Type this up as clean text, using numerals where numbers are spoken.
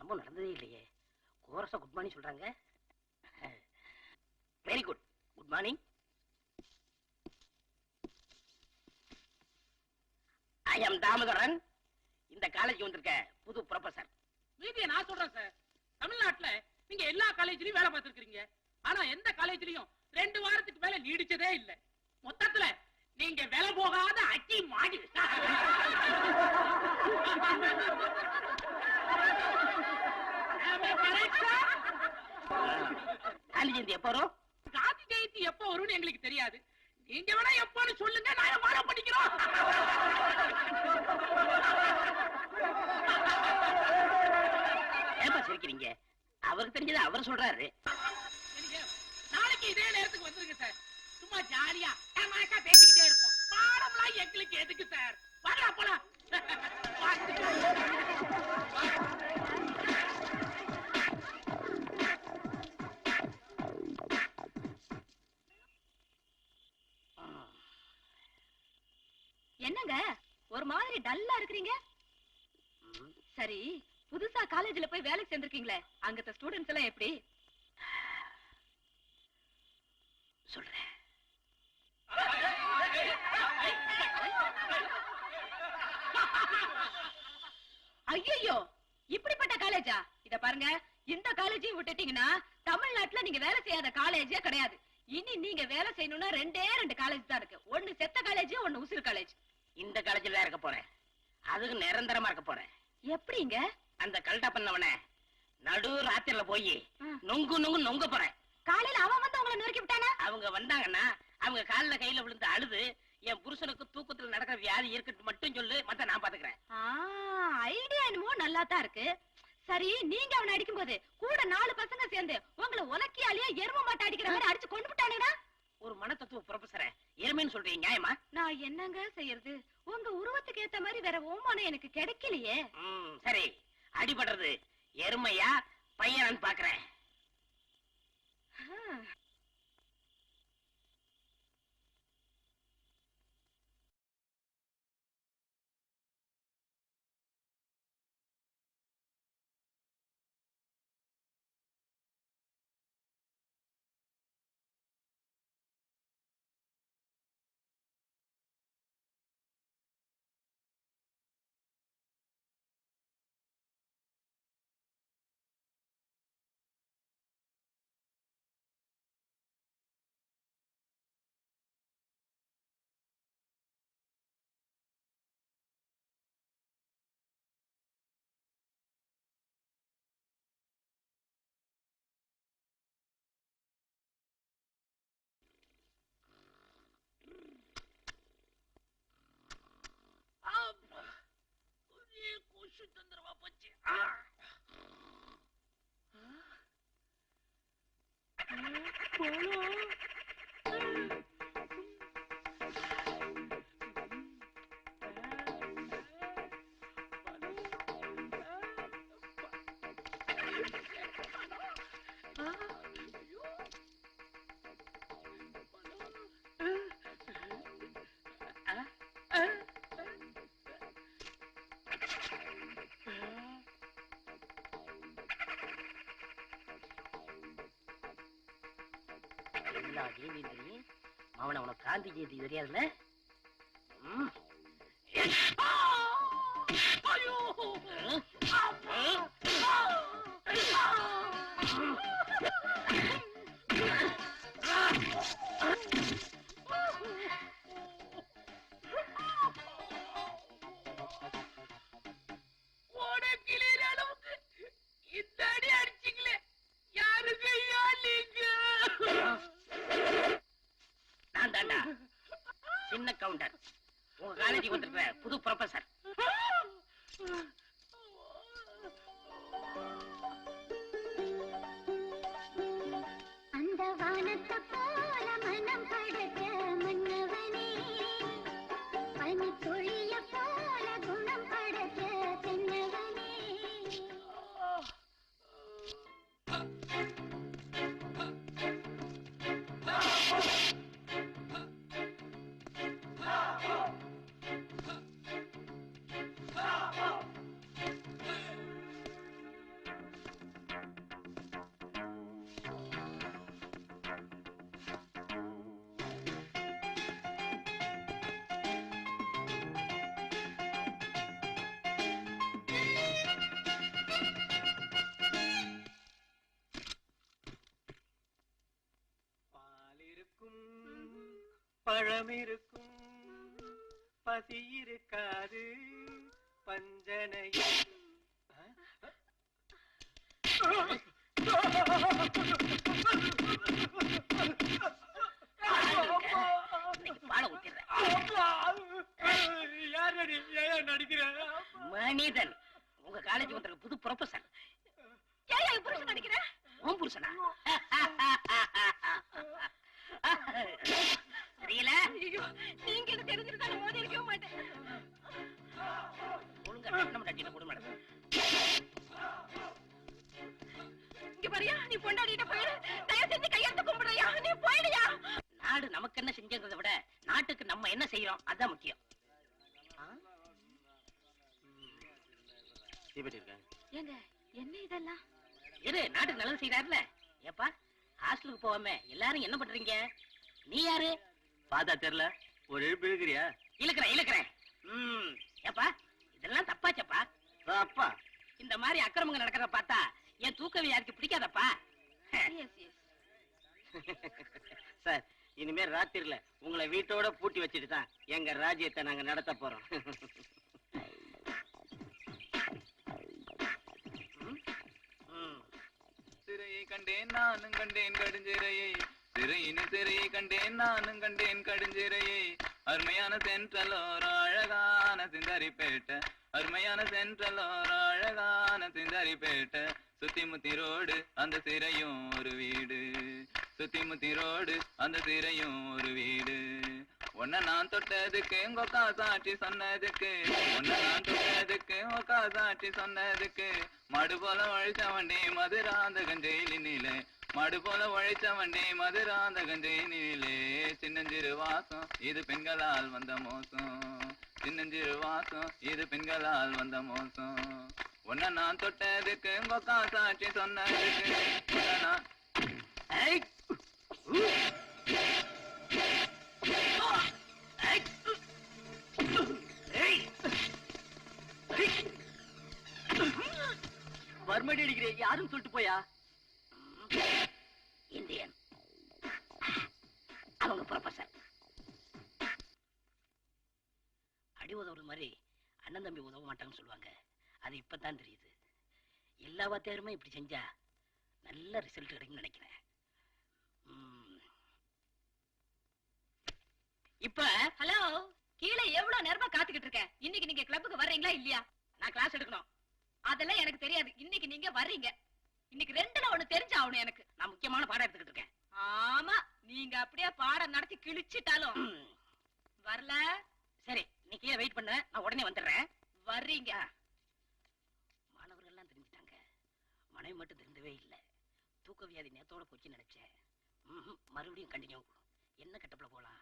சம்பவம் நடந்ததே இல்லையே. கோரஸா குட் மார்னிங் சொல்றாங்க. Very good. Good morning. I am Damodaran. இந்த காலேஜ் வந்திருக்க புது ப்ரொஃபசர். மீதியை நான் சொல்றேன் சார். தமிழ்நாட்டுல நீங்க எல்லா காலேஜ்லயும் வேலை பார்த்திருக்கீங்க. ஆனா எந்த காலேஜ்லயும் 2 வாரத்துக்கு மேல நீடிச்சதே இல்ல. மொத்தத்துல நீங்க வேலை போகாத அச்சி மாடி. காந்தி ஜெயந்தி எப்போ வரும்? காந்தி ஜெயந்தி எப்போ வரும்னு எங்களுக்கு தெரியாது. நீங்க வேணா எப்போன்னு சொல்லுங்க, நாங்க ஃபாலோ பண்ணிக்கிறோம். ஏப்பா சிரிக்கிறீங்க? அவருக்கு தெரிஞ்சது அவர் சொல்றாரு. நாளைக்கு இதே நேரத்துக்கு வந்துருங்க சார். சும்மா ஜாலியா பேசிக்கிட்டே இருப்போம். பாடம்லாம் எங்களுக்கு எதுக்கு சார்? வாடா போலாம். என்னங்க ஒரு மாதிரி டல்லா இருக்கிறீங்க? சரி, புதுசா காலேஜ்ல போய் வேலைக்கு சேர்ந்திருக்கீங்களே, அங்கத்த ஸ்டூடெண்ட்ஸ் எல்லாம் எப்படி? சொல்றேன். ஐயோ, இப்படிப்பட்ட காலேஜா? இத பாருங்க, இந்த காலேஜையும் விட்டுட்டீங்கன்னா தமிழ்நாட்டுல நீங்க வேலை செய்யாத காலேஜே கிடையாது. இனி நீங்க வேலை செய்யணும்னா 2 காலேஜ் தான் இருக்கு. ஒன்னு செத்த காலேஜ், ஒன்னு உசுறு காலேஜ். இந்த காலேஜ்ல தான் இருக்க போறேன். அதுக்கு நிரந்தரமா இருக்க போறேன். எப்படிங்க? அந்த கல்ட்டா பண்ணவன நடு ராத்திரில போய் நொங்கு நொங்க போறேன். காலையில அவன் வந்து உங்களை நொறுக்கி விட்டானா? அவங்க வந்தாங்கன்னா அவங்க கால்ல கையில விழுந்து அழுது, என் புருஷனுக்கு தூக்கத்துல நடக்கிற வியாதி இருக்கட்டும் மட்டும் சொல்லு, மத்த நான் பாத்துக்கிறேன். ஐடியா என்னமோ நல்லா தான் இருக்கு. சரி, நீங்க அவனை அடிக்கும் போது கூட 4 பசங்க சேர்ந்து உங்களை உலக்கியாலேயே எரும மாட்ட அடிக்கிற மாதிரி அடிச்சு கொண்டு விட்டானுடா. ஒரு மனத்தத்துவ ப்ரொஃபசரை எருமைன்னு சொல்றீங்க, நியாயமா? நான் என்னங்க செய்யறது? உங்க உருவத்துக்கு ஏத்த மாதிரி வேற ஓமானம் எனக்கு கிடைக்கலையே. சரி, அடிபடுறது எருமையா பையனான்னு பாக்குறேன். தந்திரமா போச்சு. எல்லா ஜெயந்தியும் தெரியும். அவனை உனக்கு காந்தி ஜெயந்தி தெரியாதுல்ல? சின்ன கவுண்டர், உங்க காலேஜுக்கு வந்திருக்கிற புது ப்ரொஃபசர். அந்த வானத்தை போல மனம் படைத்த மன்னவனே, பனி துளிய போல குணம் படைத்த தென்னவனே. பழம் இருக்கும் பசி இருக்காது பஞ்சனையில் இன்னைக்கு பாலை ஊத்திடுறேன். யாரடி ஏன் நடிக்கிற மனிதன் உங்க காலேஜ் வந்திருக்க புது ப்ரொஃபசர். ஏன் புருஷன் நடிக்கிற? உன் புருஷனா? தெரியல. ஐயோ, நீங்க என்ன தெரிஞ்சிருந்தா நான் மோதி இருக்கவே மாட்டேன். ஒழுங்கா கட்டணம் கட்டின குடும்பம். இங்க பாரியா, நீ பொண்டாடிட்ட போயிடு. தயவு செஞ்சு கையெழுத்து கும்பிடுறியா? நீ போயிடுயா. நாடு நமக்கு என்ன செஞ்சதை விட நாட்டுக்கு நம்ம என்ன செய்யறோம் அதான் முக்கியம். ஏங்க என்ன இதெல்லாம்? இரு, நாட்டுக்கு நல்லது செய்யறாருல. ஏப்பா ஹாஸ்டலுக்கு போவாம எல்லாரும் என்ன பண்றீங்க? நீ யாரு? பார்த்தா தெரியல, ஒரு இழுப்பு இழுக்கிறியா? இழுக்கிறேன். ஏப்பா இதெல்லாம் தப்பாச்சப்பா. அப்பா இந்த மாதிரி அக்கிரமங்க நடக்கிறத பார்த்தா என் தூக்க வியாதிக்கு பிடிக்காதப்பா. S S. சார், இனிமே ராத்திரில உங்களை வீட்டோட பூட்டி வச்சுட்டு தான் எங்க ராஜ்யத்தை நாங்க நடத்த போறோம். சிறையை கண்டேன் நானும் கண்டேன் கடுஞ்சிறையை, சிறையினில் சிறையை கண்டேன் நானும் கண்டேன் கடுஞ்சிறையை. அருமையான சென்றலோர் அழகான சிந்தரிப்பேட்ட, அருமையான சென்றலோர் அழகான சிந்தரிப்பேட்ட. சுத்தி முத்தி ரோடு அந்த சிறையும் ஒரு வீடு, சுத்தி முத்தி ரோடு அந்த சிறையும் ஒரு வீடு. உன்னை நான் தொட்டதுக்கு உங்கக்கா சாட்சி சொன்னதுக்கு, உன்னை நான் தொட்டதுக்கு உக்கா சாட்சி சொன்னதுக்கு. மடு போல உழைச்ச வண்டி மதுராந்தகன் ஜெயிலினிலே, மடு போல உழைச்ச வண்டி மதுராந்தகன் ஜெயிலினிலே. சின்னஞ்சிறு வாசம் இது பெண்களால் வந்த மோசம், சின்னஞ்சிறு வாசம் இது பெண்களால் வந்த மோசம். உன்னை நான் தொட்டதுக்கு உங்கக்கா சாட்சி சொன்னதுக்கு, உன்னை நான் வர்மடி அடிக்கிறேன் யாரும் சொல்லிட்டு போயா? இந்தியன் அவங்க ப்ரொஃபசர். அடி உதவுற மாதிரி அண்ணன் தம்பி உதவ மாட்டாங்கன்னு சொல்லுவாங்க. அது இப்பதான் தெரியுது. எல்லா வாத்தியாருமே இப்படி செஞ்சா நல்ல ரிசல்ட் கிடைக்கும்னு நினைக்கிறேன். இப்ப ஹலோ, கீழே எவ்வளவு நேரமா காத்துக்கிட்டு இருக்கேன். இன்னைக்கு நீங்க கிளப்புக்கு வர்றீங்களா இல்லையா? நான் கிளாஸ் எடுக்கணும். அதெல்லாம் எனக்கு தெரியாது. இன்னைக்கு நீங்க வர்றீங்க. இன்னைக்கு ரெண்டுல ஒண்ணு தெரிஞ்சாகணும் எனக்கு. நான் முக்கியமான பாடம் எடுத்துக்கிட்டு இருக்கேன். ஆமா, நீங்க அப்படியே பாடம் நடத்தி கிழிச்சிட்டாலும் வரல. சரி, நீ கீழே வெயிட் பண்ண, நான் உடனே வந்துடுறேன். வர்றீங்க. மாணவர்கள் எல்லாம் தெரிஞ்சுட்டாங்க, மனைவி மட்டும் தெரிந்தவே இல்லை. தூக்க வியாதி நேத்தோட போச்சு நினைச்சேன். மறுபடியும் கண்டினியூ. என்ன கட்டப்புல போலாம்?